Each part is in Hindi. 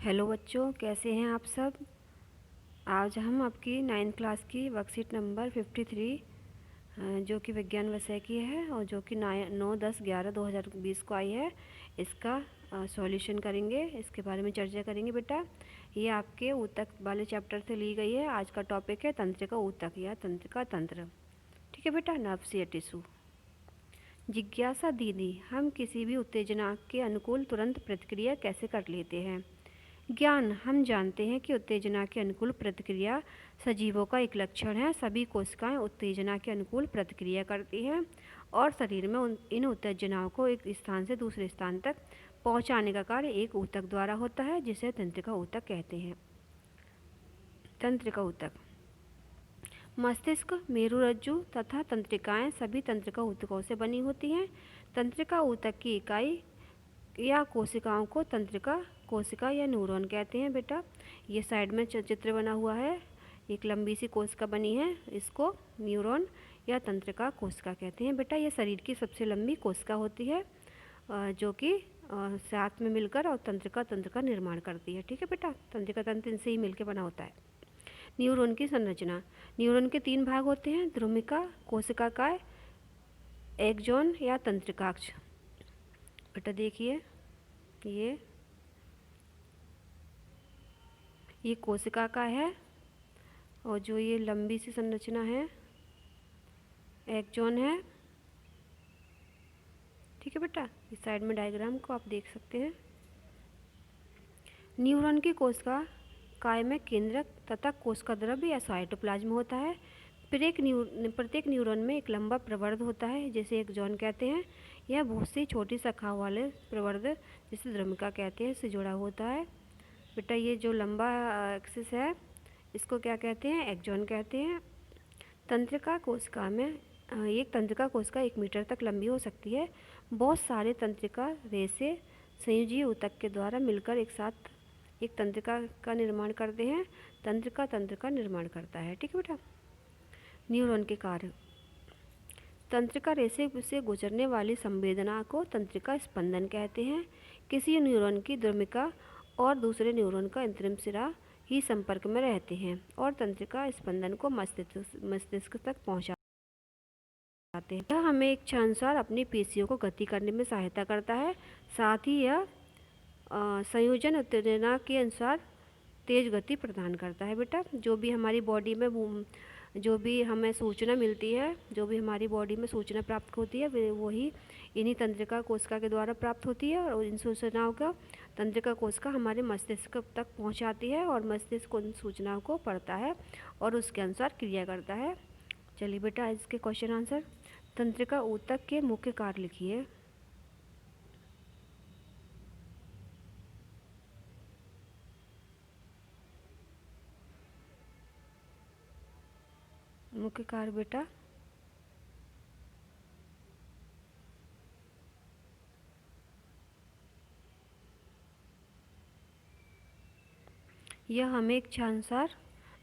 हेलो बच्चों, कैसे हैं आप सब। आज हम आपकी 9th क्लास की वर्कशीट नंबर 53 जो कि विज्ञान विषय की है और जो कि 9-10-11-2020 को आई है, इसका सॉल्यूशन करेंगे। इसके बारे में चर्चा करेंगे। बेटा, ये आपके ऊतक वाले चैप्टर से ली गई है। आज का टॉपिक है तंत्रिका ऊतक या तंत्रिका तंत्र। ठीक है बेटा, नर्व्स या टिश्यू। जिज्ञासा दीदी, हम किसी भी उत्तेजना के अनुकूल तुरंत प्रतिक्रिया कैसे कर लेते हैं। ज्ञान, हम जानते हैं कि उत्तेजना के अनुकूल प्रतिक्रिया सजीवों का एक लक्षण है। सभी कोशिकाएं उत्तेजना के अनुकूल प्रतिक्रिया करती हैं और शरीर में इन उत्तेजनाओं को एक स्थान से दूसरे स्थान तक पहुंचाने का कार्य एक ऊतक द्वारा होता है, जिसे तंत्रिका ऊतक कहते हैं। तंत्रिका ऊतक। मस्तिष्क, मेरुरज्जु तथा तंत्रिकाएं सभी तंत्रिका ऊतकों से बनी होती हैं। तंत्रिका ऊतक की इकाई या कोशिकाओं को तंत्रिका कोशिका या न्यूरॉन कहते हैं। बेटा, ये साइड में चित्र बना हुआ है, एक लंबी सी कोशिका बनी है, इसको न्यूरॉन या तंत्रिका कोशिका कहते हैं। बेटा, ये शरीर की सबसे लंबी कोशिका होती है जो कि साथ में मिलकर और तंत्रिका तंत्र का निर्माण करती है। ठीक है बेटा, तंत्रिका तंत्र इनसे ही मिलकर बना होता है। न्यूरॉन की संरचना। न्यूरॉन के 3 भाग होते हैं: ध्रुमिका, कोशिकाकार, एक्सॉन या तंत्रिकाक्ष। बेटा देखिए, ये कोशिका का है और जो ये लंबी सी संरचना है एक्सॉन है। ठीक है बेटा, इस साइड में डायग्राम को आप देख सकते हैं। न्यूरॉन की कोशिका काय में केंद्रक तथा कोशिका द्रव्य या साइटोप्लाज्म होता है। प्रत्येक न्यूरॉन में एक लंबा प्रवर्ध होता है, जिसे एक्सॉन कहते हैं। यह बहुत सी छोटी शाखाओं वाले प्रवर्ध, जिसे ध्रुमिका कहते हैं, से जुड़ा होता है। बेटा, ये जो लंबा एक्सिस है इसको क्या कहते हैं? एक्सॉन कहते हैं। तंत्रिका कोशिका में एक तंत्रिका कोशिका 1 मीटर तक लंबी हो सकती है। बहुत सारे तंत्रिका रेशे संयोजी ऊतक के द्वारा मिलकर एक साथ एक तंत्रिका का निर्माण करते हैं। तंत्रिका तंत्र का निर्माण करता है। ठीक है बेटा। न्यूरॉन के कार्य। तंत्रिका रेशे से गुजरने वाली संवेदना को तंत्रिका स्पंदन कहते हैं। किसी न्यूरॉन की ध्रुमिका और दूसरे न्यूरॉन का अंतरिम सिरा ही संपर्क में रहते हैं और तंत्रिका स्पंदन को मस्तिष्क तक पहुंचाते हैं। यह हमें इच्छानुसार अपनी पेशियों को गति करने में सहायता करता है। साथ ही यह संयोजन उत्तेजना के अनुसार तेज गति प्रदान करता है। बेटा, जो भी हमारी बॉडी में जो भी हमें सूचना मिलती है, जो भी हमारी बॉडी में सूचना प्राप्त होती है, वही इन्हीं तंत्रिका कोशिका के द्वारा प्राप्त होती है और इन सूचनाओं का तंत्रिका कोशिका हमारे मस्तिष्क तक पहुंचाती है और मस्तिष्क उन सूचनाओं को पढ़ता है और उसके अनुसार क्रिया करता है। चलिए बेटा, इसके क्वेश्चन आंसर। तंत्रिका ऊतक के मुख्य कार्य लिखिए। मुख्य कार्य बेटा, यह हमें इच्छानुसार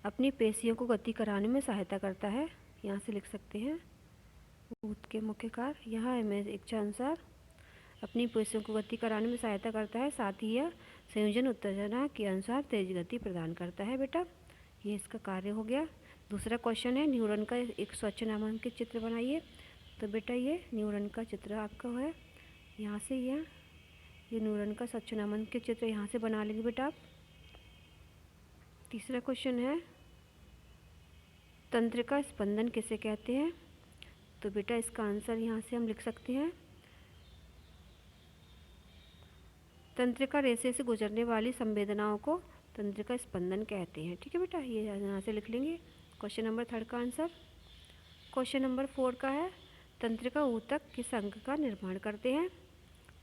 अपनी पेशियों को गति कराने में सहायता करता है। यहाँ से लिख सकते हैं ऊतक के मुख्य कार्य। यह हमें इच्छानुसार अपनी पेशियों को गति कराने में सहायता करता है। साथ ही यह संयोजन उत्तेजना के अनुसार तेज गति प्रदान करता है। बेटा, ये इसका कार्य हो गया। दूसरा क्वेश्चन है, न्यूरॉन का एक स्वच्छ नामांकित चित्र बनाइए। तो बेटा, ये न्यूरॉन का चित्र आपका है। यहाँ से ये न्यूरॉन का स्वच्छ नामांकित चित्र यहाँ से बना लेंगे बेटा आप। तीसरा क्वेश्चन है, तंत्रिका स्पंदन किसे कहते हैं? तो बेटा, इसका आंसर यहाँ से हम लिख सकते हैं, तंत्रिका रेशे से गुजरने वाली संवेदनाओं को तंत्रिका स्पंदन कहते हैं। ठीक है बेटा, ये यहाँ से लिख लेंगे क्वेश्चन नंबर 3 का आंसर। क्वेश्चन नंबर 4 का है, तंत्रिका ऊतक किस अंग का निर्माण करते हैं?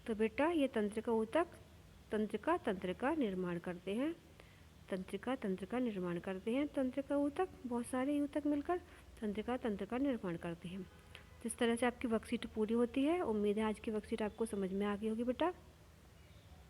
तो बेटा, ये तंत्रिका ऊतक तंत्रिका तंत्र का निर्माण करते हैं। तंत्रिका तंत्र का निर्माण करते हैं। तंत्रिका ऊतक, बहुत सारे ऊतक मिलकर तंत्रिका तंत्र का निर्माण करते हैं। जिस तरह से आपकी वर्कशीट पूरी होती है, उम्मीद है आज की वर्कशीट आपको समझ में आ गई होगी बेटा।